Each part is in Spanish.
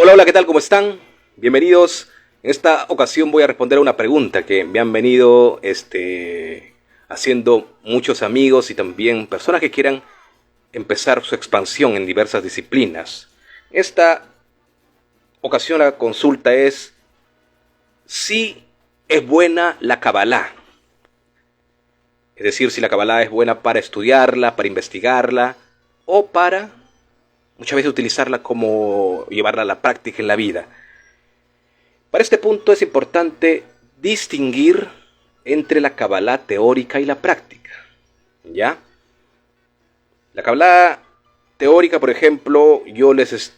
Hola, hola, ¿qué tal? ¿Cómo están? Bienvenidos. En esta ocasión voy a responder a una pregunta que me han venido haciendo muchos amigos y también personas que quieran empezar su expansión en diversas disciplinas. Esta ocasión la consulta es si es buena la Kabbalah. Es decir, si la Kabbalah es buena para estudiarla, para investigarla o para muchas veces utilizarla como llevarla a la práctica en la vida. Para este punto es importante distinguir entre la Kabbalah teórica y la práctica. ¿Ya? La Kabbalah teórica, por ejemplo, yo les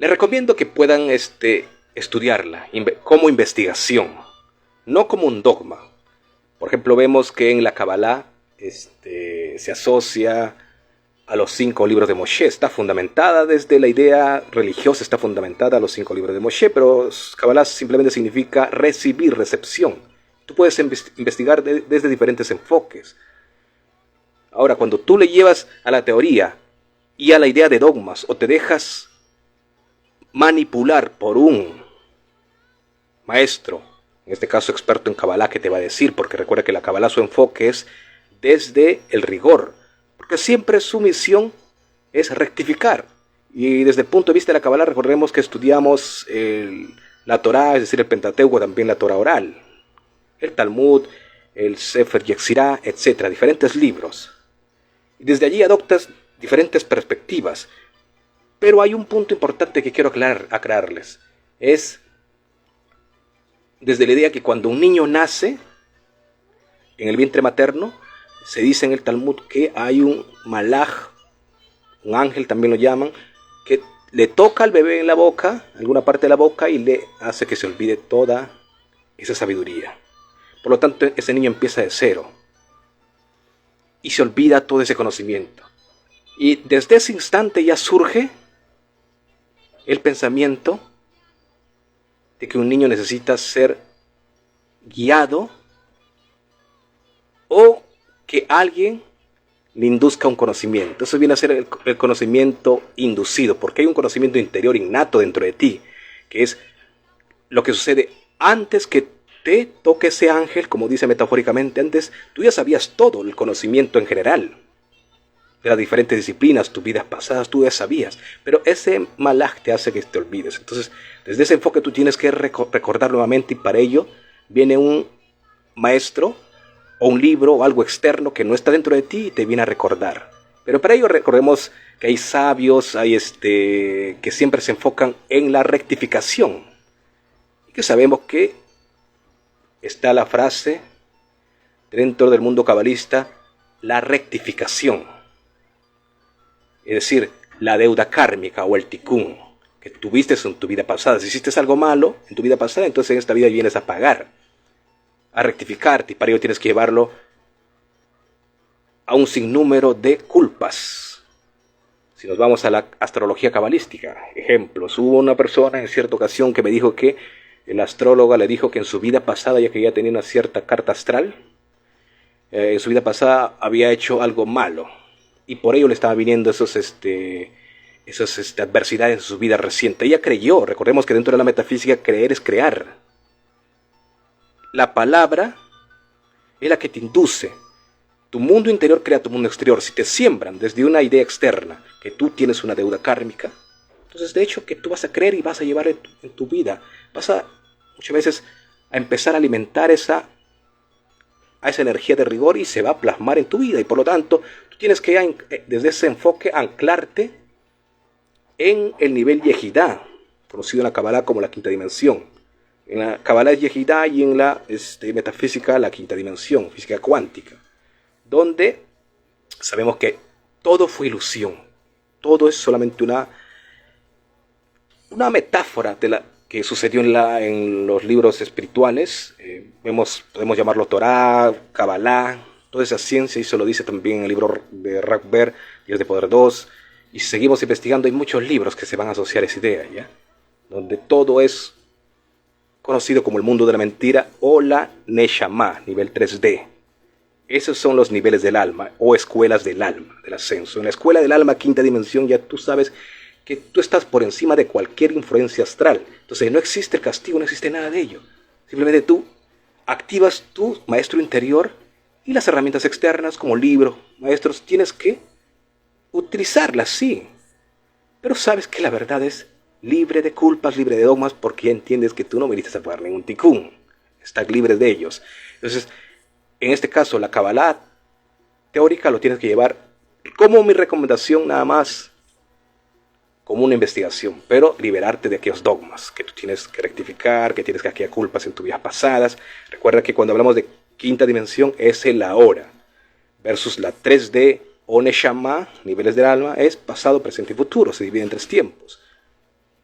recomiendo que puedan estudiarla como investigación, no como un dogma. Por ejemplo, vemos que en la Kabbalah se asocia a los 5 libros de Moshe. Está fundamentada desde la idea religiosa, está fundamentada a los 5 libros de Moshe, pero Kabbalah simplemente significa recibir, recepción. Tú puedes investigar desde diferentes enfoques. Ahora, cuando tú le llevas a la teoría y a la idea de dogmas, o te dejas manipular por un maestro, en este caso experto en Kabbalah, que te va a decir, porque recuerda que la Kabbalah su enfoque es desde el rigor, porque siempre su misión es rectificar. Y desde el punto de vista de la Kabbalah, recordemos que estudiamos la Torá, es decir, el Pentateuco, también la Torá oral, el Talmud, el Sefer Yetzirah, etc., diferentes libros. Y desde allí adoptas diferentes perspectivas. Pero hay un punto importante que quiero aclararles. Es desde la idea que cuando un niño nace en el vientre materno, se dice en el Talmud que hay un malaj, un ángel también lo llaman, que le toca al bebé en la boca, alguna parte de la boca, y le hace que se olvide toda esa sabiduría. Por lo tanto, ese niño empieza de cero y se olvida todo ese conocimiento. Y desde ese instante ya surge el pensamiento de que un niño necesita ser guiado o que alguien le induzca un conocimiento. Eso viene a ser el conocimiento inducido, porque hay un conocimiento interior innato dentro de ti, que es lo que sucede antes que te toque ese ángel, como dice metafóricamente antes. Tú ya sabías todo el conocimiento en general de las diferentes disciplinas, tus vidas pasadas, tú ya sabías, pero ese malaj te hace que te olvides. Entonces, desde ese enfoque tú tienes que recordar nuevamente, y para ello viene un maestro o un libro o algo externo que no está dentro de ti y te viene a recordar. Pero para ello recordemos que hay sabios, hay que siempre se enfocan en la rectificación, y que sabemos que está la frase dentro del mundo cabalista, la rectificación. Es decir, la deuda kármica o el tikkun que tuviste en tu vida pasada. Si hiciste algo malo en tu vida pasada, entonces en esta vida vienes a pagar, a rectificarte, y para ello tienes que llevarlo a un sinnúmero de culpas. Si nos vamos a la astrología cabalística, ejemplos, hubo una persona en cierta ocasión que me dijo que el astróloga le dijo que en su vida pasada, ya que ya tenía una cierta carta astral, en su vida pasada había hecho algo malo, y por ello le estaba viniendo esas adversidades en su vida reciente. Ella creyó. Recordemos que dentro de la metafísica creer es crear. La palabra es la que te induce. Tu mundo interior crea tu mundo exterior. Si te siembran desde una idea externa que tú tienes una deuda kármica, entonces de hecho que tú vas a creer y vas a llevar en tu vida. Vas a muchas veces a empezar a alimentar a esa energía de rigor, y se va a plasmar en tu vida. Y por lo tanto, tú tienes que desde ese enfoque anclarte en el nivel Yehidá, conocido en la Kabbalah como la quinta dimensión. En la Kabbalah es Yehidá, y en la metafísica la quinta dimensión, física cuántica, donde sabemos que todo fue ilusión, todo es solamente una metáfora de la que sucedió en los libros espirituales. Podemos llamarlo Torá, Kabbalah, toda esa ciencia, y se lo dice también en el libro de Rackberg, Dios de Poder 2, y si seguimos investigando hay muchos libros que se van a asociar a esa idea, ¿ya? Donde todo es conocido como el mundo de la mentira o la Neshama, nivel 3D. Esos son los niveles del alma o escuelas del alma. del ascenso. En la escuela del alma, quinta dimensión, ya tú sabes que tú estás por encima de cualquier influencia astral. Entonces no existe el castigo, no existe nada de ello. Simplemente tú activas tu maestro interior y las herramientas externas como libros, maestros, tienes que utilizarlas, sí. Pero sabes que la verdad es libre de culpas, libre de dogmas, porque entiendes que tú no viniste a pagar ningún ticún. Estás libre de ellos. Entonces, en este caso, la Kabbalah teórica lo tienes que llevar como mi recomendación nada más, como una investigación, pero liberarte de aquellos dogmas que tú tienes que rectificar, que tienes que aquellas culpas en tus vidas pasadas. Recuerda que cuando hablamos de quinta dimensión es el ahora, versus la 3D o Neshama, niveles del alma, es pasado, presente y futuro, se divide en 3 tiempos.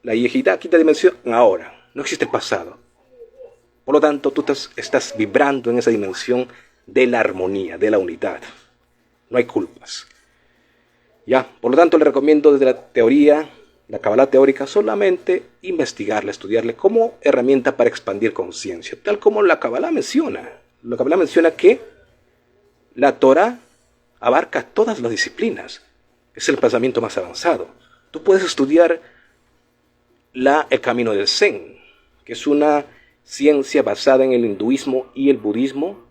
La Yehidá, quinta dimensión, ahora, no existe el pasado. Por lo tanto, tú estás vibrando en esa dimensión de la armonía, de la unidad. No hay culpas. Ya, por lo tanto, le recomiendo desde la teoría, la Kabbalah teórica, solamente investigarla, estudiarla como herramienta para expandir conciencia, tal como la Kabbalah menciona. La Kabbalah menciona que la Torah abarca todas las disciplinas. Es el pensamiento más avanzado. Tú puedes estudiar el camino del Zen, que es una ciencia basada en el hinduismo y el budismo,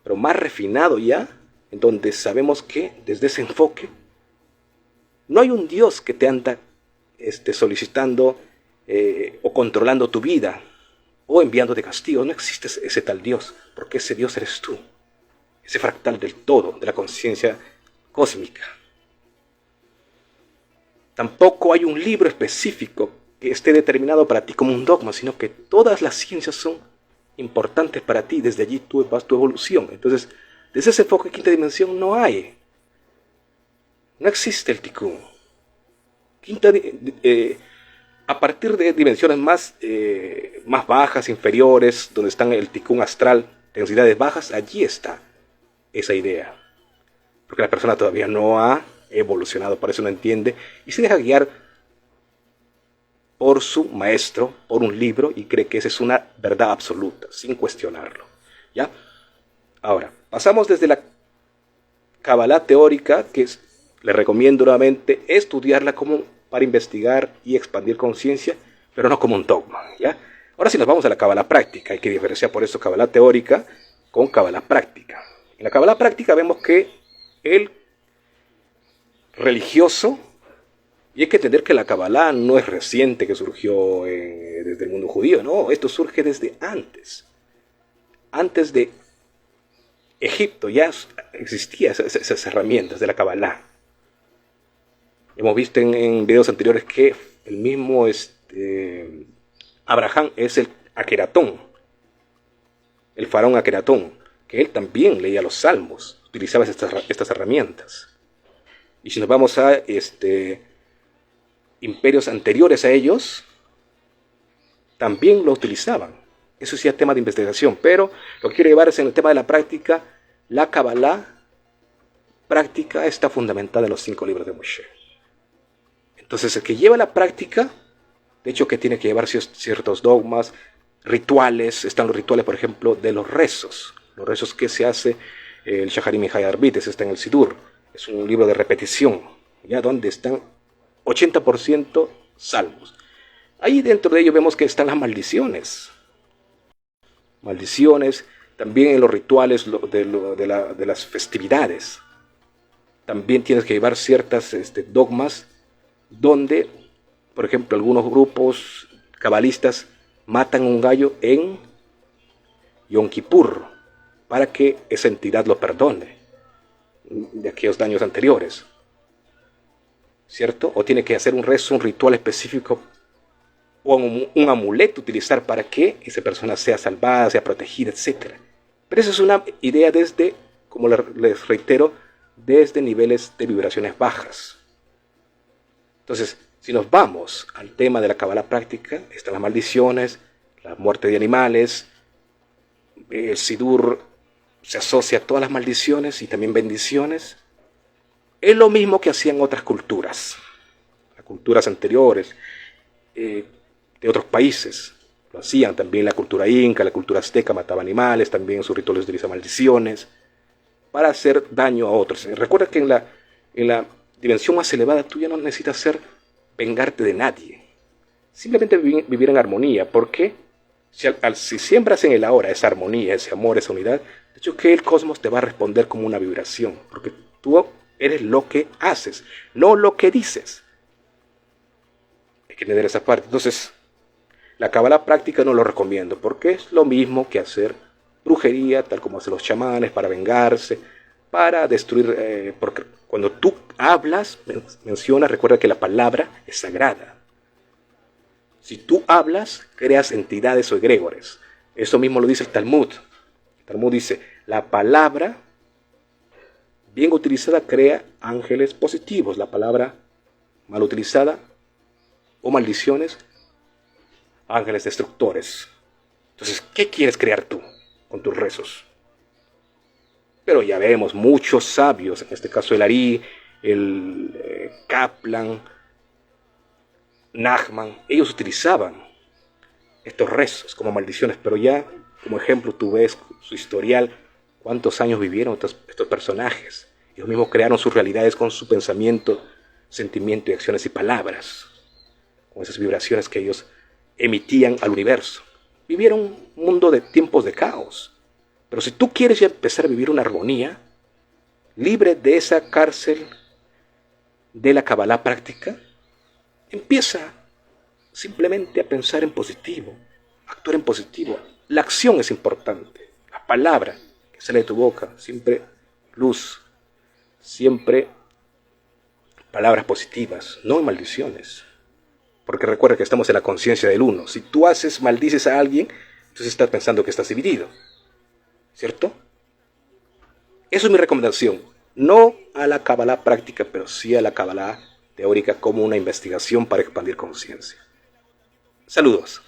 pero más refinado ya, en donde sabemos que desde ese enfoque no hay un Dios que te anda solicitando o controlando tu vida o enviándote castigo. No existe ese tal Dios, porque ese Dios eres tú, ese fractal del todo, de la conciencia cósmica. Tampoco hay un libro específico que esté determinado para ti como un dogma, sino que todas las ciencias son importantes para ti. Desde allí tú vas tu evolución. Entonces, desde ese enfoque de quinta dimensión no existe el tikkun. A partir de dimensiones más bajas, inferiores, donde están el tikkun astral, densidades bajas, allí está esa idea. Porque la persona todavía no ha evolucionado, por eso no entiende y se deja guiar por su maestro, por un libro, y cree que esa es una verdad absoluta, sin cuestionarlo. ¿Ya? Ahora, pasamos desde la Kabbalah teórica, que le recomiendo nuevamente estudiarla como para investigar y expandir conciencia, pero no como un dogma. ¿Ya? Ahora sí nos vamos a la Kabbalah práctica. Hay que diferenciar por eso Kabbalah teórica con Kabbalah práctica. En la Kabbalah práctica vemos que el religioso, y hay que entender que la Kabbalah no es reciente, que surgió desde el mundo judío, no, esto surge desde antes de Egipto, ya existían esas herramientas de la Kabbalah. Hemos visto en videos anteriores que el mismo Abraham es el Akeratón, el faraón Akeratón, que él también leía los salmos, utilizaba estas herramientas. Y si nos vamos a imperios anteriores a ellos, también lo utilizaban. Eso sí es tema de investigación, pero lo que quiero llevar es en el tema de la práctica. La Kabbalah práctica está fundamentada en los 5 libros de Moshe. Entonces el que lleva la práctica, de hecho que tiene que llevar ciertos dogmas, rituales. Están los rituales, por ejemplo, de los rezos que se hace el Shaharim y Hayarbit, ese está en el Sidur. Es un libro de repetición, ya donde están 80% salmos. Ahí dentro de ello vemos que están las maldiciones. También en los rituales de las festividades. También tienes que llevar ciertas dogmas donde, por ejemplo, algunos grupos cabalistas matan un gallo en Yom Kippur para que esa entidad lo perdone de aquellos daños anteriores, ¿cierto? O tiene que hacer un rezo, un ritual específico o un amuleto utilizar para que esa persona sea salvada, sea protegida, etc. Pero esa es una idea desde, como les reitero, desde niveles de vibraciones bajas. Entonces, si nos vamos al tema de la Kabbalah práctica, están las maldiciones, la muerte de animales, el Sidur se asocia a todas las maldiciones y también bendiciones. Es lo mismo que hacían otras culturas, las culturas anteriores de otros países. Lo hacían también la cultura inca, la cultura azteca, mataba animales, también en sus rituales utiliza maldiciones para hacer daño a otros. Recuerda que en En la dimensión más elevada tú ya no necesitas vengarte de nadie. Simplemente vivir en armonía. ¿Por qué? Si siembras en el ahora esa armonía, ese amor, esa unidad, de hecho que el cosmos te va a responder como una vibración. Porque tú eres lo que haces, no lo que dices. Hay que entender esa parte. Entonces, la cábala práctica no lo recomiendo, porque es lo mismo que hacer brujería, tal como hacen los chamanes, para vengarse, para destruir, porque cuando tú hablas, recuerda que la palabra es sagrada. Si tú hablas, creas entidades o egregores. Eso mismo lo dice el Talmud. El Talmud dice, la palabra bien utilizada crea ángeles positivos. La palabra mal utilizada o maldiciones, ángeles destructores. Entonces, ¿qué quieres crear tú con tus rezos? Pero ya vemos muchos sabios, en este caso el Ari, el Kaplan, Nachman, ellos utilizaban estos rezos como maldiciones, pero ya como ejemplo tú ves su historial, cuántos años vivieron estos personajes. Ellos mismos crearon sus realidades con su pensamiento, sentimiento y acciones y palabras, con esas vibraciones que ellos emitían al universo. Vivieron un mundo de tiempos de caos. Pero si tú quieres ya empezar a vivir una armonía, libre de esa cárcel de la Kabbalah práctica, empieza simplemente a pensar en positivo, a actuar en positivo. La acción es importante, la palabra que sale de tu boca, siempre luz, siempre palabras positivas, no maldiciones. Porque recuerda que estamos en la conciencia del uno. Si tú maldices a alguien, entonces estás pensando que estás dividido. ¿Cierto? Eso es mi recomendación. No a la Kabbalah práctica, pero sí a la Kabbalah teórica como una investigación para expandir conciencia. Saludos.